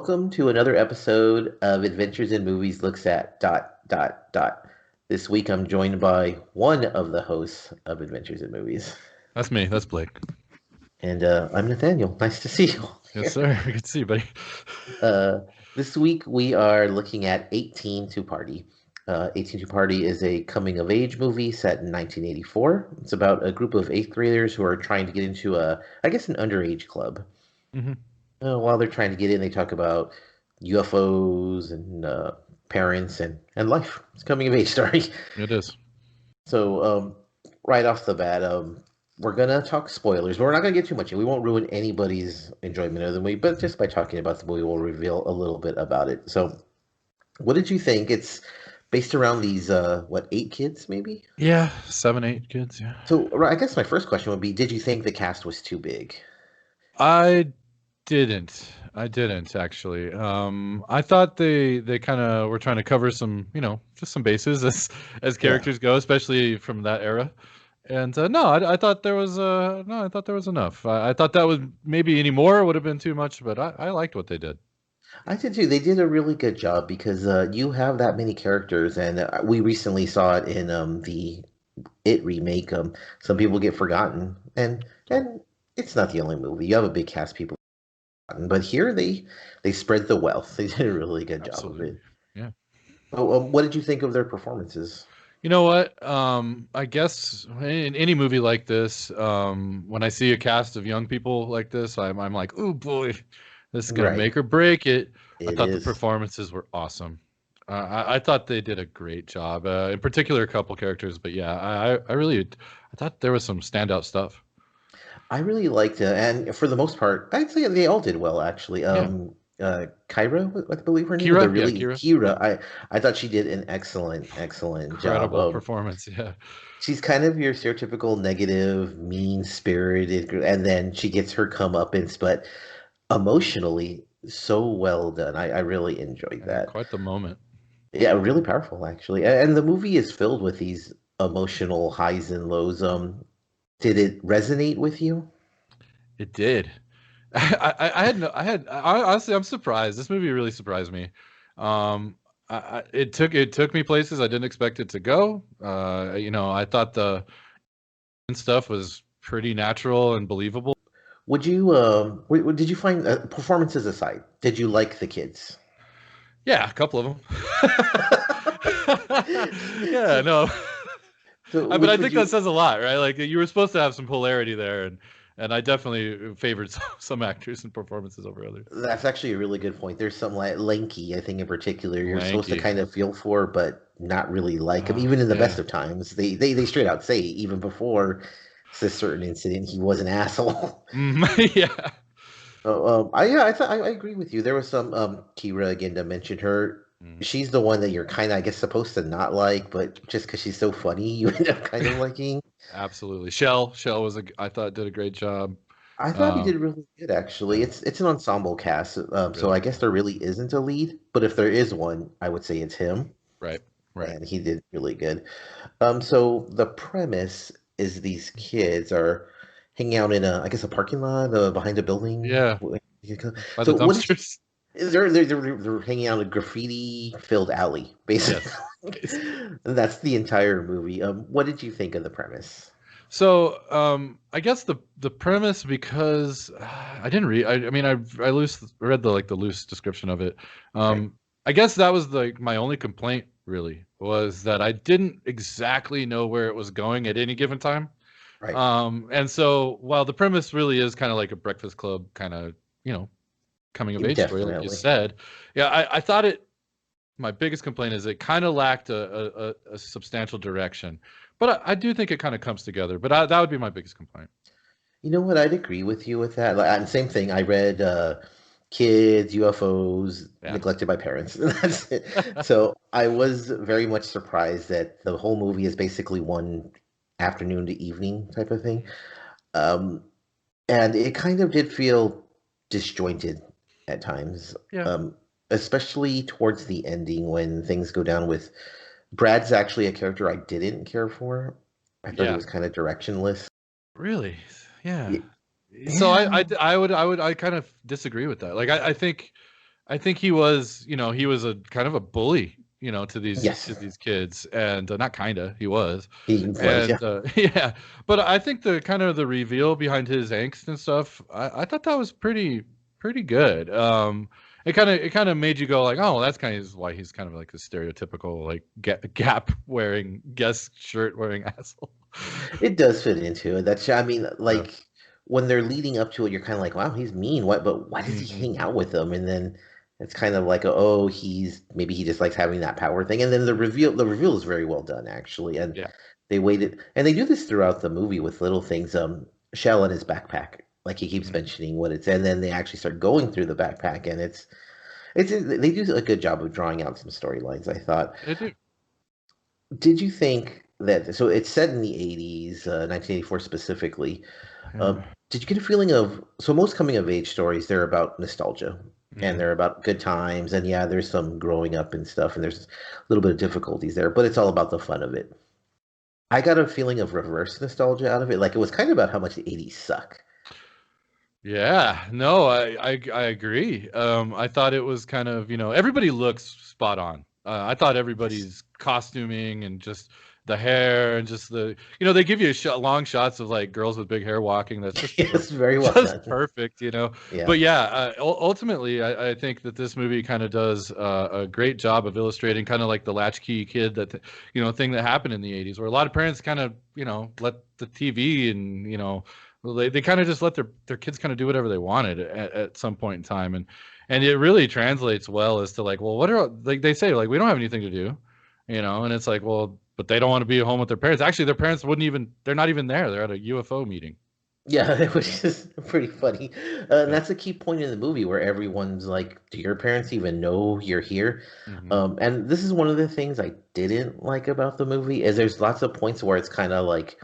welcome to another episode of Adventures in Movies Looks at dot dot dot. This week I'm joined by one of the hosts of Adventures in Movies, That's me. That's Blake. and I'm Nathaniel. Nice to see you Yes, here. sir. Good to see you, buddy. Uh, this week we are looking at 18 to Party. 18 to Party is a coming of age movie set in 1984. It's about a group of eighth graders who are trying to get into I guess, an underage club. Hmm. While they're trying to get in, they talk about UFOs and parents and life. It's a coming of age story. It is. So, right off the bat, we're gonna talk spoilers, but we're not gonna get too much in. We won't ruin anybody's enjoyment of the movie, but just by talking about the movie, we'll reveal a little bit about it. So, what did you think? It's based around these what, eight kids, maybe? Yeah, 7, 8 kids. Yeah. So, I guess my first question would be, did you think the cast was too big? I didn't. I didn't actually. I thought they kind of were trying to cover some, just some bases as Yeah. characters go, especially from that era. And no, I thought there was no, I thought there was enough. I thought that was maybe any more would have been too much, but I liked what they did. I did too. They did a really good job because you have that many characters, and we recently saw it in the It remake. Some people get forgotten, and it's not the only movie. You have a big cast of people forgotten, but here they spread the wealth. They did a really good job of Absolutely. it. Yeah. So, what did you think of their performances? You know what? I guess in any movie like this, when I see a cast of young people like this, I'm like, oh boy, this is gonna Right, make or break it. I it thought the is. performances were awesome. I thought they did a great job. In particular, a couple characters, but yeah, I thought there was some standout stuff. I really liked it, and for the most part, I'd say they all did well, actually. Yeah, Kyra, I believe her name, the Kira, yeah, really Kira, yeah, Kira. I thought she did an excellent job. incredible performance. Yeah, She's kind of your stereotypical negative, mean-spirited, and then she gets her comeuppance, but emotionally, so well done. I really enjoyed yeah, that. quite the moment. Yeah, really powerful, actually. And the movie is filled with these emotional highs and lows. Did it resonate with you? It did. I had no, honestly, I'm surprised. This movie really surprised me. It took me places I didn't expect it to go. I thought the stuff was pretty natural and believable. Would you, did you find, performances aside, did you like the kids? Yeah, a couple of them. Yeah, So, no, so but I which would think that you? says a lot, right? Like you were supposed to have some polarity there, and I definitely favored some actors and performances over others. That's actually a really good point. There's some like Lanky, I think in particular, you're supposed to Lanky. kind of feel for, but not really like him. Oh, Even in the best yeah. of times, they straight out say even before this certain incident, he was an asshole. Yeah. I agree with you. There was some Kira again to mention her. Mm. She's the one that you're kind of, I guess, supposed to not like, but just because she's so funny, you end up kind of liking. Absolutely. Shell I thought did a great job. I thought he Um, did really good, actually. yeah, It's an ensemble cast, so really. I guess there really isn't a lead, but if there is one, I would say it's him, Right. Right. and he did really good. So the premise is these kids are hanging out in I guess, a parking lot behind a building. Yeah. By the So what did dumpsters. they're hanging out in a graffiti-filled alley, basically. Yes. Basically. That's the entire movie. What did you think of the premise? So, I guess the premise because I didn't read. I mean, I read the loose description of it. Right, I guess that was like my only complaint really was that I didn't exactly know where it was going at any given time. right, And so while the premise really is kind of like a Breakfast Club kind of, you know, coming of age story, like you definitely. said, yeah, I thought it. My biggest complaint is it kind of lacked a substantial direction, but I do think it kind of comes together. But that would be my biggest complaint. You know what? I'd agree with you with that. Like, and same thing. I read kids, UFOs, Yeah, neglected by parents. That's it. So I was very much surprised that the whole movie is basically one afternoon to evening type of thing. Um, and it kind of did feel disjointed at times, yeah, um, especially towards the ending when things go down with Brad's actually a character I didn't care for. I thought he yeah. was kind of directionless. Really, yeah. Y- So Yeah, I kind of disagree with that. Like I think. I think he was, he was a kind of a bully, Yes, to these kids, and not kinda, he was, he was. Yeah, and yeah. But I think the kind of the reveal behind his angst and stuff, I thought that was pretty good. It kind of made you go like, oh, that's kind of why he's kind of like the stereotypical like Gap wearing guest shirt wearing asshole. it does fit into it. That's, I mean, Yeah. like when they're leading up to it, you're kind of like, wow, he's mean. What? But why does he Hmm. hang out with them? And then it's kind of like, oh, maybe he just likes having that power thing. And then the reveal is very well done actually. And Yeah. they waited, and they do this throughout the movie with little things. Shell in his backpack, like he keeps Mhm. mentioning what it's, and then they actually start going through the backpack, and it's they do a good job of drawing out some storylines, I thought. They do. Did you think that, so it's set in the 80s, 1984 specifically? Yeah. Did you get a feeling of, so most coming of age stories, they're about nostalgia and Mhm. they're about good times, and yeah, there's some growing up and stuff, and there's a little bit of difficulties there, but it's all about the fun of it. I got a feeling of reverse nostalgia out of it. Like it was kind of about how much the 80s suck. Yeah, no, I agree. I thought it was kind of, everybody looks spot on. I thought Yes. everybody's costuming and just the hair and just they give you long shots of like girls with big hair walking. That's just Yes, very well just done. perfect. Yeah. But yeah, ultimately, I think that this movie kind of does a great job of illustrating kind of like the latchkey kid thing that happened in the '80s, where a lot of parents kind of, let the TV and well, they kind of just let their kids kind of do whatever they wanted at some point in time, and it really translates well as to like, well, what are like they say like we don't have anything to do, and it's like, well, but they don't want to be at home with their parents. Actually, their parents wouldn't even they're not even there. They're at a UFO meeting. Yeah, it was just pretty funny. And Yeah. that's a key point in the movie where everyone's like, do your parents even know you're here? Hmm. And this is one of the things I didn't like about the movie is there's lots of points where it's kind of like,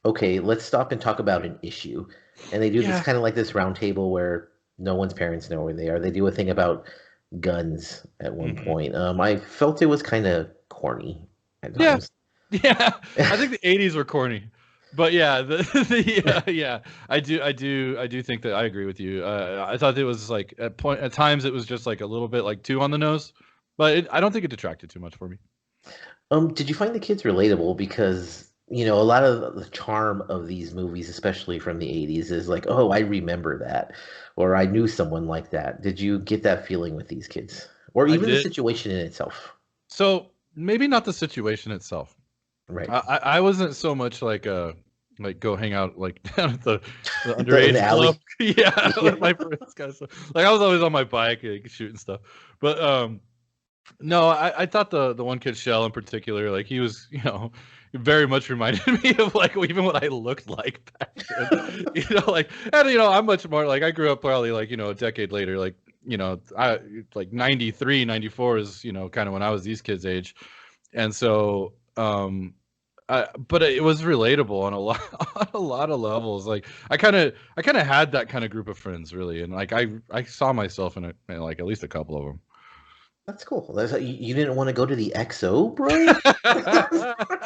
okay, let's stop and talk about an issue. And they do this Yeah. kind of like this round table where no one's parents know where they are. They do a thing about guns at one Hmm. point. I felt it was kind of corny at Yeah. times. Yeah. I think the '80s were corny. But yeah, yeah, I do think that I agree with you. I thought it was like at times it was just like a little bit like too on the nose, but I don't think it detracted too much for me. Did you find the kids relatable? Because, a lot of the charm of these movies, especially from the 80s, is like, oh, I remember that, or I knew someone like that. Did you get that feeling with these kids? Or I even the did. situation in itself? So maybe not the situation itself. Right. I wasn't so much like go hang out like down at the In the underage club. alley. Yeah, with Yeah. my friends kind of stuff. Like I was always on my bike like, shooting stuff. But no, I thought the one kid Shell in particular, like he was, very much reminded me of like even what I looked like back then. Like and I'm much more like I grew up probably like, a decade later, like, I like 93, 94 is, kind of when I was these kids' age. And so but it was relatable on a lot on a lot of levels. Like I kind of had that kind of group of friends really, and like I saw myself in like at least a couple of them. That's cool. You didn't want to go to the XO, bro? I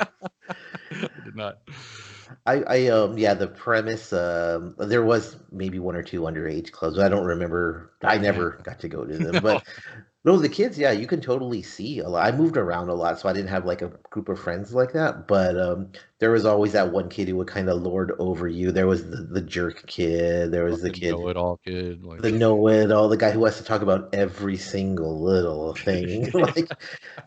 did not. Yeah, the premise, there was maybe one or two underage clubs. I don't remember. I Yeah. never got to go to them, No. but no, the kids, yeah, you can totally see a lot. I moved around a lot, so I didn't have like a group of friends like that. But there was always that one kid who would kind of lord over you. There was the jerk kid. There was the The kid, know-it-all kid, like the know-it-all, the guy who has to talk about every single little thing. Like,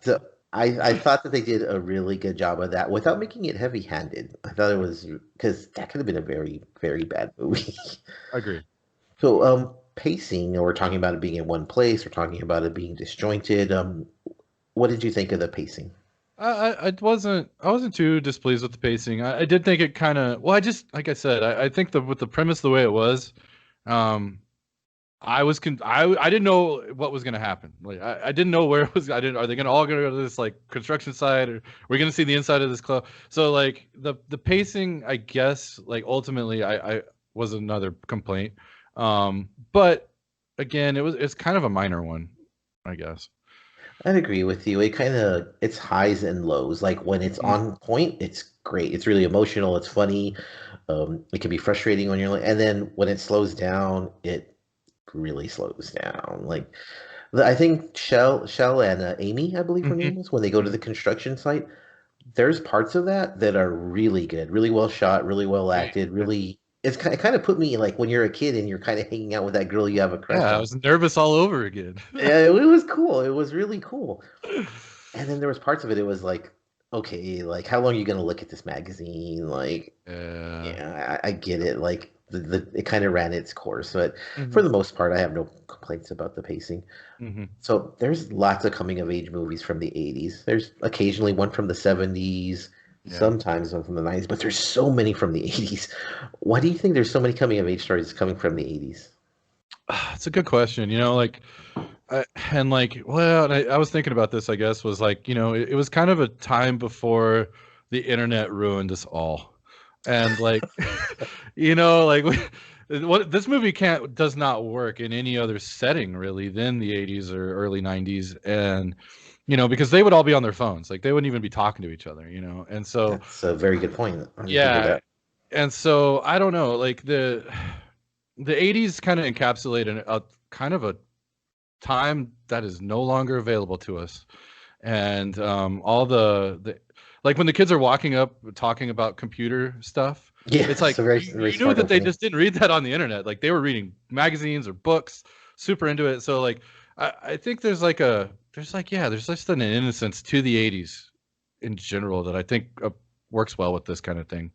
so I thought that they did a really good job of that without making it heavy-handed. I thought it was, because that could have been a very, very bad movie. I agree. So, pacing, we're talking about it being in one place, we're talking about it being disjointed. What did you think of the pacing? I wasn't too displeased with the pacing. I did think it kind of well. I just like I said, I think with the premise the way it was, um, I didn't know what was gonna happen. Like I didn't know where it was. I didn't. Are they gonna all gonna go to this like construction site, or are we gonna see the inside of this club? So like the pacing, I guess, like ultimately, I was another complaint. But again, it's kind of a minor one, I guess. I'd agree with you. It's highs and lows. Like when it's Mm. on point, it's great. It's really emotional. It's funny. It can be frustrating when you're like, and then when it slows down, it really slows down. Like, I think Shell and Amy, I believe her Hmm. name was, when they go to the construction site, there's parts of that that are really good, really well shot, really well Yeah, acted, yeah. really. It kind of put me like when you're a kid and you're kind of hanging out with that girl you have a crush Yeah, I on. was nervous all over again. Yeah, it was cool. It was really cool. And then there was parts of it. It was like, okay, like how long are you gonna look at this magazine? Like, Yeah. yeah, I get it. Like it kind of ran its course, but Hmm. for the most part, I have no complaints about the pacing. Hmm. So there's lots of coming of age movies from the 80s. There's occasionally one from the 70s, Yeah. sometimes one from the 90s, but there's so many from the 80s. Why do you think there's so many coming of age stories coming from the 80s? It's a good question. Like, and like, well, and I was thinking about this. I guess was like, it was kind of a time before the internet ruined us all, and like, like what this movie can't does not work in any other setting really than the '80s or early '90s, and because they would all be on their phones, like they wouldn't even be talking to each other, and so That's a very good point. I didn't think of yeah, that. and so I don't know, like the '80s kind of encapsulate a kind of a time that is no longer available to us, and all the like when the kids are walking up talking about computer stuff, Yeah, it's it's like a very, very you knew smart that they opening. just didn't read that on the internet, like they were reading magazines or books, super into it. So like I think there's just an innocence to the '80s in general that I think works well with this kind of thing.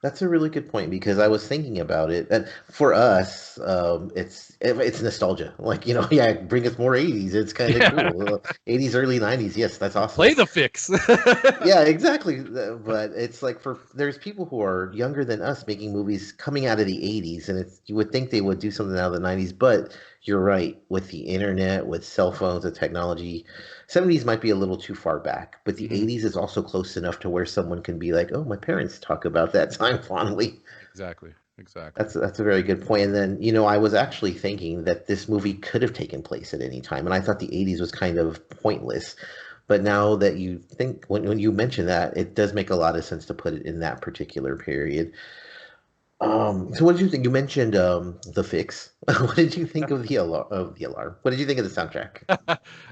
That's a really good point because I was thinking about it, and for us, it's nostalgia. Like yeah, bring us more '80s. It's kind of Yeah. cool. '80s, early '90s. Yes, that's awesome. Play the fix. Yeah, exactly. But it's like there's people who are younger than us making movies coming out of the 80s, and you would think they would do something out of the 90s, but you're right. With the internet, with cell phones and technology, 70s might be a little too far back, but the Mhm. 80s is also close enough to where someone can be like, "Oh, my parents talk about that time fondly." Exactly. Exactly. That's a very good point. And then, I was actually thinking that this movie could have taken place at any time, and I thought the 80s was kind of pointless. But now that you think, when you mention that, it does make a lot of sense to put it in that particular period. So what did you think? You mentioned the fix. What did you think of the alarm? What did you think of the soundtrack?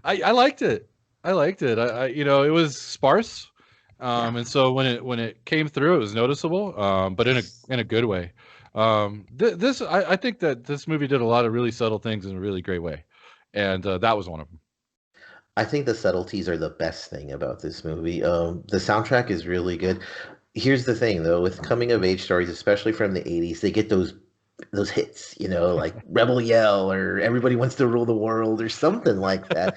I liked it. I liked it. It was sparse, Yeah. and so when it came through, it was noticeable, but in a good way. I think that this movie did a lot of really subtle things in a really great way, and that was one of them. I think the subtleties are the best thing about this movie. The soundtrack is really good. Here's the thing, though, with coming of age stories, especially from the 80s, they get those hits, like Rebel Yell or Everybody Wants to Rule the World or something like that.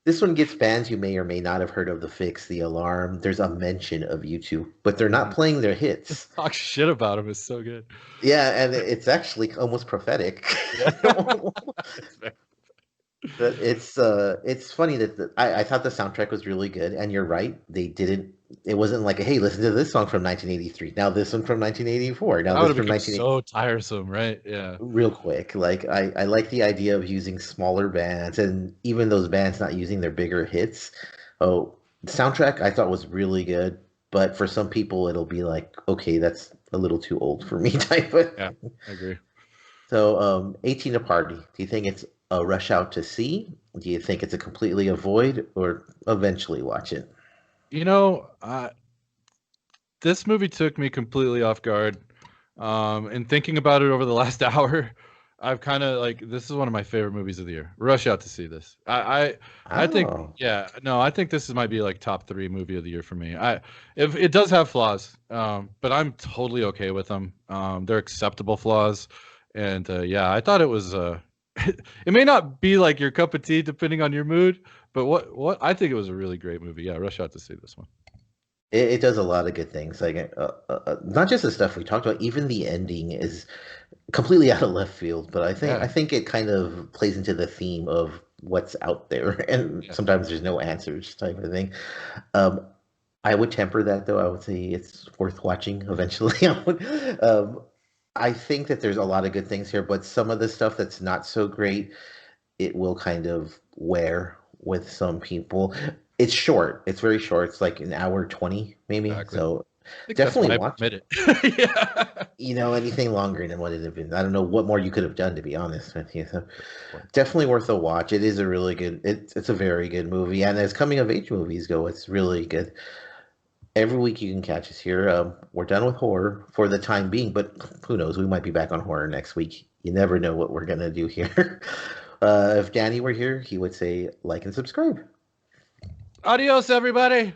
This one gets fans who may or may not have heard of The Fix, The Alarm. There's a mention of YouTube, but they're not Mhm. playing their hits. Talk shit about him is so good. Yeah, and it's actually almost prophetic. Yeah, that's fair. But it's funny that I thought the soundtrack was really good, and you're right. It wasn't like, hey, listen to this song from 1983. Now this one from 1984. Now That would this have from become 1980. so tiresome, right? Yeah, Real quick. Like I like the idea of using smaller bands and even those bands not using their bigger hits. Oh, the soundtrack I thought was really good, but for some people it'll be like, okay, that's a little too old for me type of yeah, thing. I agree. So, 18 to Party. Do you think it's a rush out to see? Do you think it's a completely avoid or eventually watch it? You know, this movie took me completely off guard. And thinking about it over the last hour, I've kind of like this is one of my favorite movies of the year. Rush out to see this. I think Oh, yeah, no, I think this might be like top three movie of the year for me. If it does have flaws, but I'm totally okay with them. They're acceptable flaws, and yeah, I thought it was. It may not be like your cup of tea depending on your mood, but what I think it was a really great movie. Yeah, rush out to see this one. it does a lot of good things. Like, not just the stuff we talked about, even the ending is completely out of left field. But I Yeah, think it kind of plays into the theme of what's out there, and yeah, sometimes there's no answers type of thing. Um, I would temper that though. I would say it's worth watching eventually. I think that there's a lot of good things here, but some of the stuff that's not so great, it will kind of wear with some people. It's short. It's very short. It's like an hour 20 maybe. exactly. So think that's Definitely why I watch it. permit it. Yeah. Anything longer than what it had been. I don't know what more you could have done, to be honest with you. So Point. definitely worth a watch. It is a really good. It's a very good movie, and as coming of age movies go, it's really good. Every week you can catch us here. We're done with horror for the time being, but who knows? We might be back on horror next week. You never know what we're gonna do here. If Danny were here, he would say like and subscribe. Adios, everybody.